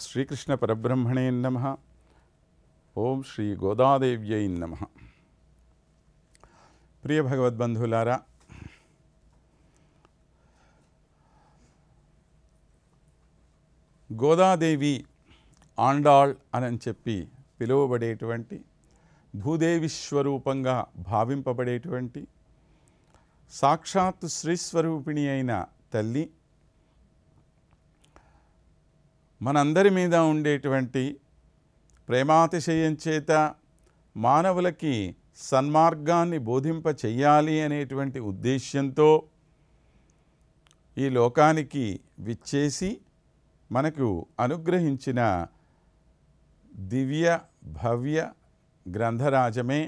శ్రీకృష్ణ పరబ్రహ్మణే నమః. ఓం శ్రీ గోదాదేవ్యై నమః. ప్రియ భగవద్బంధువులారా, గోదాదేవి ఆండాళ్ అని చెప్పి పిలువబడేటువంటి భూదేవి స్వరూపంగా భావింపబడేటువంటి సాక్షాత్తు శ్రీస్వరూపిణి అయిన తల్లి మనందరి మీద ఉండేటువంటి ప్రేమాతిశయం చేత మానవులకి సన్మార్గాన్ని బోధింప చెయ్యాలి అనేటువంటి ఉద్దేశ్యంతో ఈ లోకానికి విచ్చేసి మనకు అనుగ్రహించిన దివ్య భవ్య గ్రంథరాజమే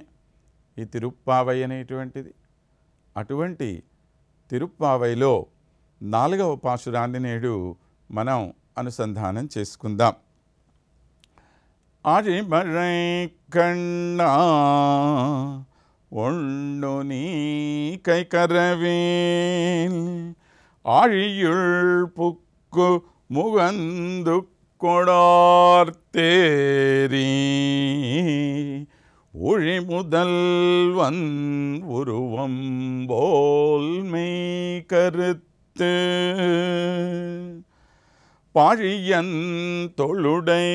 ఈ తిరుప్పావై అనేటువంటిది. అటువంటి తిరుప్పావైలో 4వ పాశురాన్ని నేడు మనం అనుసంధానం చేసుకుందాం. ఆరిమరై కన్నా ఒండు నీ కైకరవేల్ ఆழியுள் புக்கு முகந்து கொடார்த்தேரி ஒழி முதல்வன் உருவம் போல் மெய் கருத்து பாழியன் தொழுடை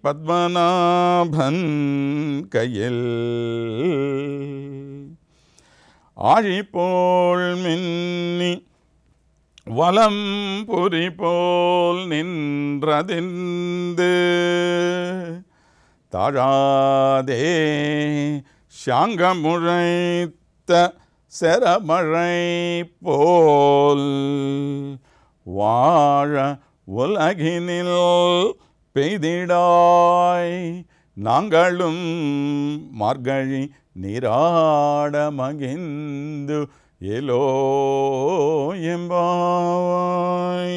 பத்மநாபன் கையில் ஆழிபோல் மின்னி வலம் புரி போல் நின்றதிந்து தாழாதே சாங்கமுழைத்த செரமழை போல் வாழ உலகினில் பெய்திடாய் நாங்களும் மார்கழி நீராட மகிந்து ఎలో ఎంబాయ్.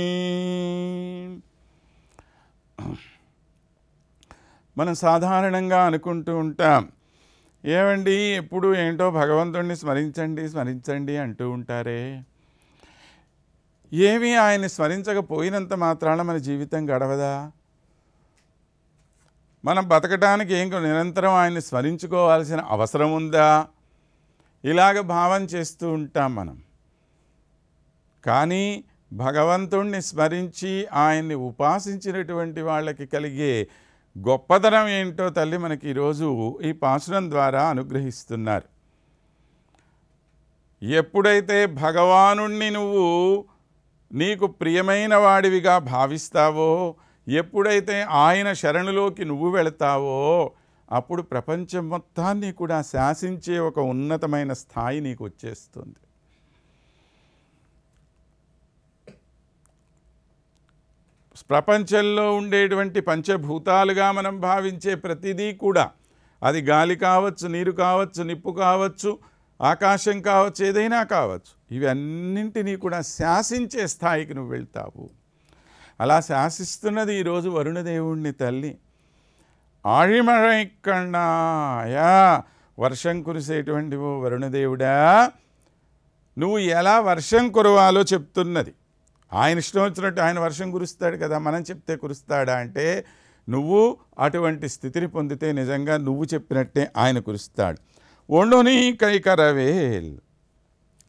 మనం సాధారణంగా అనుకుంటూ ఉంటాం, ఏమండి ఎప్పుడు ఏంటో భగవంతుడిని స్మరించండి స్మరించండి అంటూ ఉంటారే, ఏమీ ఆయన్ని స్మరించకపోయినంత మాత్రాన మన జీవితం గడవదా? మనం బతకడానికి నిరంతరం ఆయన్ని స్మరించుకోవాల్సిన అవసరం ఉందా? ఇలాగ భావం చేస్తూ ఉంటాం మనం. కానీ భగవంతుణ్ణి స్మరించి ఆయన్ని ఉపాసించినటువంటి వాళ్ళకి కలిగే గొప్పతనం ఏంటో తల్లి మనకి ఈరోజు ఈ పాశురం ద్వారా అనుగ్రహిస్తున్నారు. ఎప్పుడైతే భగవానుణ్ణి నువ్వు నీకు ప్రియమైన వాడివిగా భావిస్తావో, ఎప్పుడైతే ఆయన శరణులోకి నువ్వు వెళతావో, అప్పుడు ప్రపంచం మొత్తాన్ని కూడా శాసించే ఒక ఉన్నతమైన స్థాయి నీకు వచ్చేస్తుంది. ప్రపంచంలో ఉండేటువంటి పంచభూతాలుగా మనం భావించే ప్రతిదీ కూడా, అది గాలి కావచ్చు, నీరు కావచ్చు, నిప్పు కావచ్చు, ఆకాశం కావచ్చు, ఏదైనా కావచ్చు, ఇవన్నింటినీ కూడా శాసించే స్థాయికి నువ్వు వెళ్తావు. అలా శాసిస్తున్నది ఈరోజు వరుణదేవుణ్ణి తల్లి. ఆழிమరై కన్నాయా, వర్షం కురిసేటువంటి ఓ వరుణదేవుడా, నువ్వు ఎలా వర్షం కురవాలో చెప్తున్నది. ఆయన ఇష్టం వచ్చినట్టు ఆయన వర్షం కురుస్తాడు కదా, మనం చెప్తే కురుస్తాడా అంటే, నువ్వు అటువంటి స్థితిని పొందితే నిజంగా నువ్వు చెప్పినట్టే ఆయన కురుస్తాడు. ఒండుని కైకరవేల్,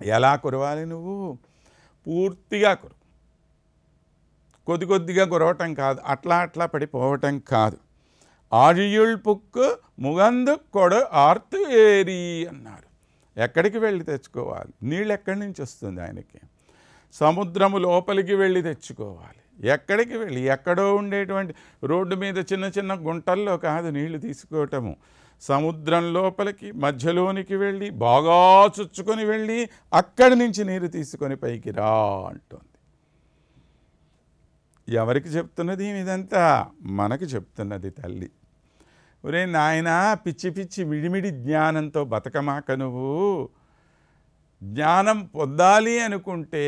ఎలా కురవాలి? నువ్వు పూర్తిగా కురు, కొద్ది కొద్దిగా కురవటం కాదు, అట్లా అట్లా పడిపోవటం కాదు. ఆழிయుళ్ పుక్కు ముగందు కొడ ఆర్తు ఏరి అన్నారు. ఎక్కడికి వెళ్ళి తెచ్చుకోవాలి? నీళ్ళు ఎక్కడి నుంచి వస్తుంది ఆయనకి? సముద్రము లోపలికి వెళ్ళి తెచ్చుకోవాలి. ఎక్కడికి వెళ్ళి? ఎక్కడో ఉండేటువంటి రోడ్డు మీద చిన్న చిన్న గుంటల్లో కాదు నీళ్లు తీసుకోవటము. సముద్రం లోపలికి మధ్యలోనికి వెళ్ళి బాగా చుచ్చుకొని వెళ్ళి అక్కడి నుంచి నీరు తీసుకొని పైకి రా అంటుంది. ఎవరికి చెప్తున్నది ఇదంతా? మనకు చెప్తున్నది తల్లి. ఒరే నాయనా, పిచ్చి పిచ్చి మిడిమిడి జ్ఞానంతో బతకమాక. నువ్వు జ్ఞానం పొందాలి అనుకుంటే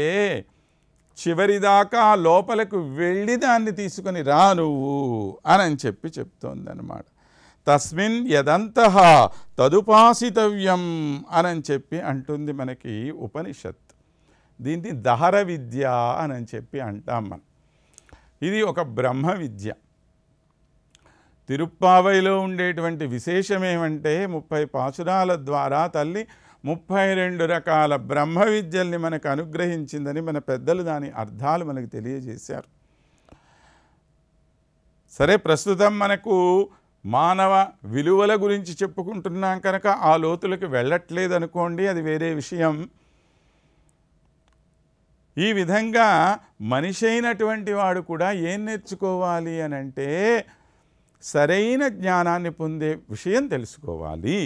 చివరిదాకా లోపలకు వెళ్ళి దాన్ని తీసుకొని రా నువ్వు అని చెప్పి చెప్తోందన్నమాట. తస్మిన్ యదంతః తదుపాసితవ్యం అని చెప్పి అంటుంది మనకి ఉపనిషత్. దీన్ని దహర విద్య అని చెప్పి అంటాం మనం. ఇది ఒక బ్రహ్మ విద్య. తిరుప్పావైలో ఉండేటువంటి విశేషం ఏమంటే 30 పాసురాల ద్వారా తల్లి 32 రకాల బ్రహ్మ విద్యల్ని మనకు అనుగ్రహించిందని మన పెద్దలు దాని అర్థాలు మనకు తెలియజేశారు. సరే, ప్రస్తుతం మనకు మానవ విలువల గురించి చెప్పుకుంటున్నాం కనుక ఆ లోతులకు వెళ్ళట్లేదు అనుకోండి, అది వేరే విషయం. ఈ విధంగా మనిషి అయినటువంటి వాడు కూడా ఏం నేర్చుకోవాలి అని అంటే సరైన జ్ఞానాన్ని పొందే విషయం తెలుసుకోవాలి.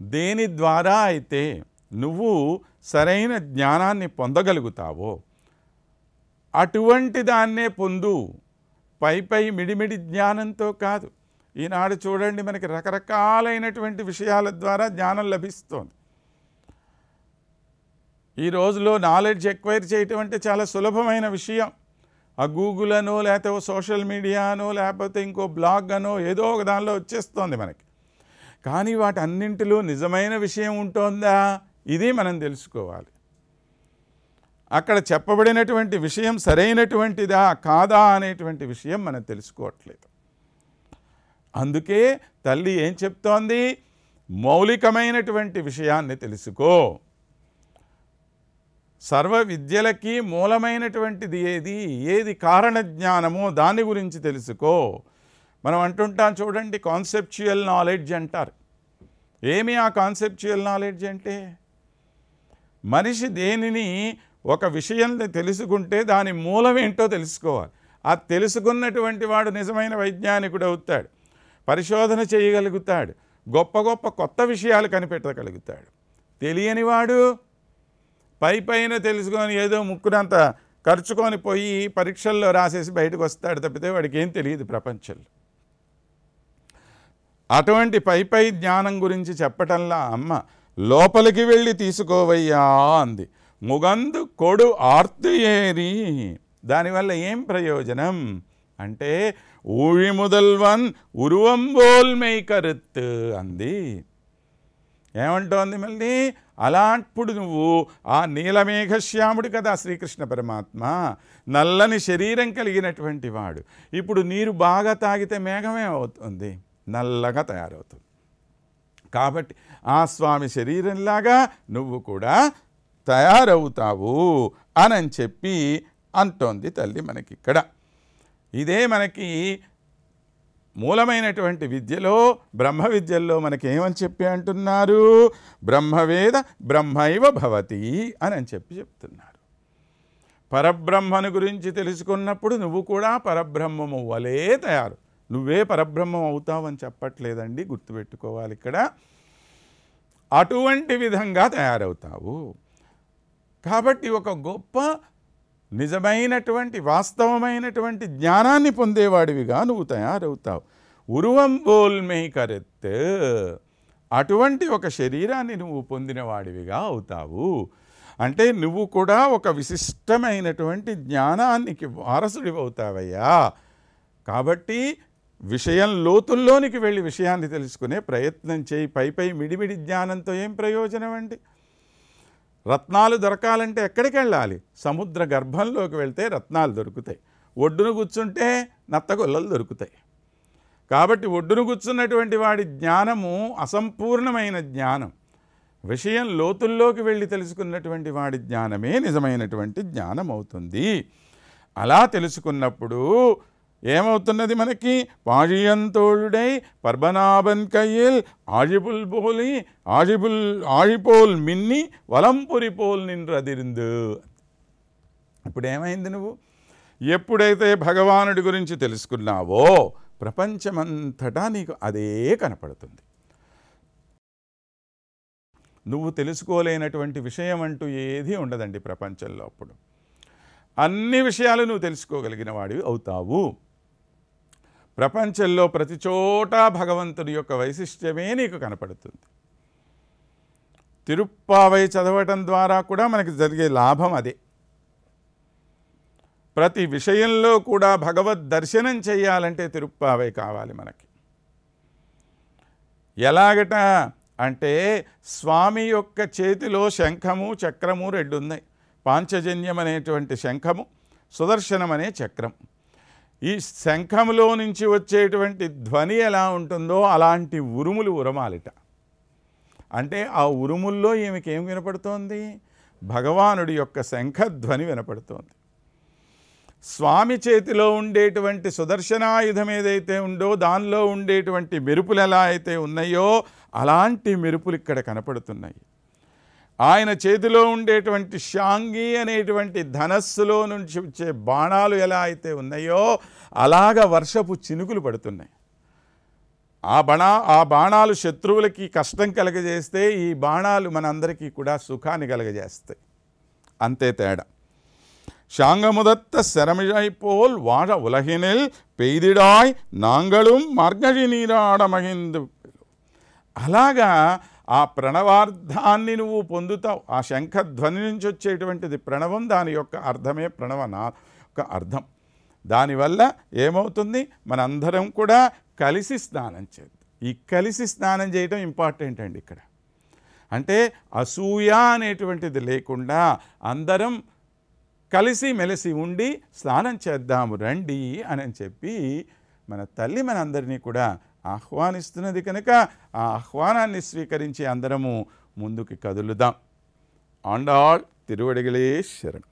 దేని ద్వారా అయితే నువ్వు సరైన జ్ఞానాన్ని పొందగలుగుతావో అటువంటి దాన్నే పొందు, పై మిడిమిడి జ్ఞానంతో కాదు. ఈనాడు చూడండి, మనకి రకరకాలైనటువంటి విషయాల ద్వారా జ్ఞానం లభిస్తోంది. ఈ రోజులో నాలెడ్జ్ ఎక్వైర్ చేయటం అంటే చాలా సులభమైన విషయం. ఆ గూగుల్ అనో లేకపోతే సోషల్ మీడియా అనో లేకపోతే ఇంకో బ్లాగ్ అనో ఏదో ఒక దానిలో వచ్చేస్తోంది మనకి. కానీ వాటి అన్నింటిలో నిజమైన విషయం ఉంటుందా, ఇది మనం తెలుసుకోవాలి. అక్కడ చెప్పబడినటువంటి విషయం సరైనటువంటిదా కాదా అనేటువంటి విషయం మనం తెలుసుకోవట్లేదు. అందుకే తల్లి ఏం చెప్తోంది, మౌలికమైనటువంటి విషయాన్ని తెలుసుకో. సర్వ విద్యలకి మూలమైనటువంటిది ఏది కారణ జ్ఞానమో దాని గురించి తెలుసుకో. మనం అంటుంటాం చూడండి, కాన్సెప్చువల్ నాలెడ్జ్ అంటారు. ఏమి ఆ కాన్సెప్చువల్ నాలెడ్జ్ అంటే, మనిషి దేనిని ఒక విషయాన్ని తెలుసుకుంటే దాని మూలం ఏంటో తెలుసుకోవాలి. ఆ తెలుసుకున్నటువంటి వాడు నిజమైన వైజ్ఞానికుడు అవుతాడు, పరిశోధన చేయగలుగుతాడు, గొప్ప గొప్ప కొత్త విషయాలు కనిపెట్టగలుగుతాడు. తెలియనివాడు పైన తెలుసుకొని ఏదో ముక్కునంత ఖర్చుకొని పోయి పరీక్షల్లో రాసేసి బయటకు వస్తాడు తప్పితే వాడికి ఏం తెలియదు ప్రపంచంలో. అటువంటి పై జ్ఞానం గురించి చెప్పటంలా అమ్మ లోపలికి వెళ్ళి తీసుకోవయ్యా అంది. ముగందు కొడు ఆర్తి ఏరి, దానివల్ల ఏం ప్రయోజనం అంటే ఊഴി முதல்வன் ఉరువంబోల్ మెయ్ కరుత్ అంది. ఏమంటోంది మళ్ళీ, అలాంటి నువ్వు ఆ నీలమేఘశ్యాముడు కదా శ్రీకృష్ణ పరమాత్మ, నల్లని శరీరం కలిగినటువంటి వాడు. ఇప్పుడు నీరు బాగా తాగితే మేఘమే అవుతుంది, నల్లగా తయారవుతుంది. కాబట్టి ఆ స్వామి శరీరంలాగా నువ్వు కూడా తయారవుతావు అని చెప్పి అంటోంది తల్లి మనకిక్కడ. ఇదే మనకి మూలమైనటువంటి విద్యలో, బ్రహ్మ విద్యల్లో మనకి ఏమని చెప్పి అంటున్నారు, బ్రహ్మవేద బ్రహ్మైవ భవతి అని చెప్పి చెప్తున్నారు. పరబ్రహ్మను గురించి తెలుసుకున్నప్పుడు నువ్వు కూడా పరబ్రహ్మము వలే తయారు, నువ్వే పరబ్రహ్మం అవుతావని చెప్పట్లేదండి, గుర్తుపెట్టుకోవాలి ఇక్కడ. అటువంటి విధంగా తయారవుతావు. కాబట్టి ఒక గొప్ప నిజమైనటువంటి వాస్తవమైనటువంటి జ్ఞానాన్ని పొందేవాడివిగా నువ్వు తయారవుతావు. ఉరువంబోల్ మెయ్ కరెత్, అటువంటి ఒక శరీరాన్ని నువ్వు పొందినవాడివిగా అవుతావు. అంటే నువ్వు కూడా ఒక విశిష్టమైనటువంటి జ్ఞానానికి వారసుడివి అవుతావయ్యా. కాబట్టి విషయం లోతుల్లోనికి వెళ్ళి విషయాన్ని తెలుసుకునే ప్రయత్నం చేయి. పై మిడిమిడి జ్ఞానంతో ఏం ప్రయోజనం అండి? రత్నాలు దొరకాలంటే ఎక్కడికి వెళ్ళాలి? సముద్ర గర్భంలోకి వెళ్తే రత్నాలు దొరుకుతాయి, ఒడ్డును కూర్చుంటే నత్తగొల్లలు దొరుకుతాయి. కాబట్టి ఒడ్డును కూర్చున్నటువంటి వాడి జ్ఞానము అసంపూర్ణమైన జ్ఞానం. విషయం లోతుల్లోకి వెళ్ళి తెలుసుకున్నటువంటి వాడి జ్ఞానమే నిజమైనటువంటి జ్ఞానం అవుతుంది. అలా తెలుసుకున్నప్పుడు ఏమవుతున్నది మనకి, పాழிయంతోళుడై పర్బనాభన్ కయ్యల్ ఆజిపుల్ పోలి ఆజిపోల్ మిన్ని వలంపురిపోల్ నిన్రదిరిందు. ఇప్పుడు ఏమైంది, నువ్వు ఎప్పుడైతే భగవానుడి గురించి తెలుసుకున్నావో ప్రపంచమంతటా నీకు అదే కనపడుతుంది. నువ్వు తెలుసుకోలేనటువంటి విషయం అంటూ ఏదీ ఉండదండి ప్రపంచంలో. అప్పుడు అన్ని విషయాలు నువ్వు తెలుసుకోగలిగిన వాడివి అవుతావు. ప్రపంచంలో ప్రతి చోట భగవంతుడి యొక్క వైశిష్ట్యమే నీకు కనపడుతుంది. తిరుప్పావై చదవటం ద్వారా కూడా మనకి జరిగే లాభం అదే. ప్రతి విషయంలో కూడా భగవద్ దర్శనం చేయాలంటే తిరుప్పావై కావాలి మనకి. ఎలాగట అంటే స్వామి యొక్క చేతిలో శంఖము చక్రము రెండు ఉన్నాయి. పాంచజన్యం అనేటువంటి శంఖము, సుదర్శనం అనే చక్రం. ఈ శంఖంలో నుంచి వచ్చేటువంటి ధ్వని ఎలా ఉంటుందో అలాంటి ఉరుములు ఉరమాలిట. అంటే ఆ ఉరుముల్లో ఈమెకి ఏం వినపడుతోంది? భగవానుడి యొక్క శంఖధ్వని వినపడుతోంది. స్వామి చేతిలో ఉండేటువంటి సుదర్శనాయుధం ఏదైతే ఉందో దానిలో ఉండేటువంటి మెరుపులు ఎలా అయితే ఉన్నాయో అలాంటి మెరుపులు ఇక్కడ కనపడుతున్నాయి. ఆయన చేతిలో ఉండేటువంటి శాంగి అనేటువంటి ధనస్సులో నుంచి వచ్చే బాణాలు ఎలా అయితే ఉన్నాయో అలాగ వర్షపు చినుకులు పడుతున్నాయి. ఆ బాణాలు శత్రువులకి కష్టం కలగజేస్తే ఈ బాణాలు మనందరికీ కూడా సుఖాన్ని కలగజేస్తాయి. అంతే తేడా. శాంగముదత్త శరమిజై పోల్ వాడ ఉలహినిల్ పెయిదిడాయ్ నాంగళం మార్గజి నీరాడమహిందు. అలాగా ఆ ప్రణవార్థాన్ని నువ్వు పొందుతావు. ఆ శంఖధ్వని నుంచి వచ్చేటువంటిది ప్రణవం, దాని యొక్క అర్థమే యొక్క అర్థం. దానివల్ల ఏమవుతుంది? మనందరం కూడా కలిసి స్నానం చేద్దాం. ఈ కలిసి స్నానం చేయటం ఇంపార్టెంట్ అండి ఇక్కడ. అంటే అసూయ అనేటువంటిది లేకుండా అందరం కలిసి మెలిసి ఉండి స్నానం చేద్దాము రండి అని చెప్పి మన తల్లి మనందరినీ కూడా ఆహ్వానిస్తున్నది కనుక ఆ ఆహ్వానాన్ని స్వీకరించి అందరము ముందుకు కదులుదాం. ఆండాళ్ తిరువడిగలే శరణం.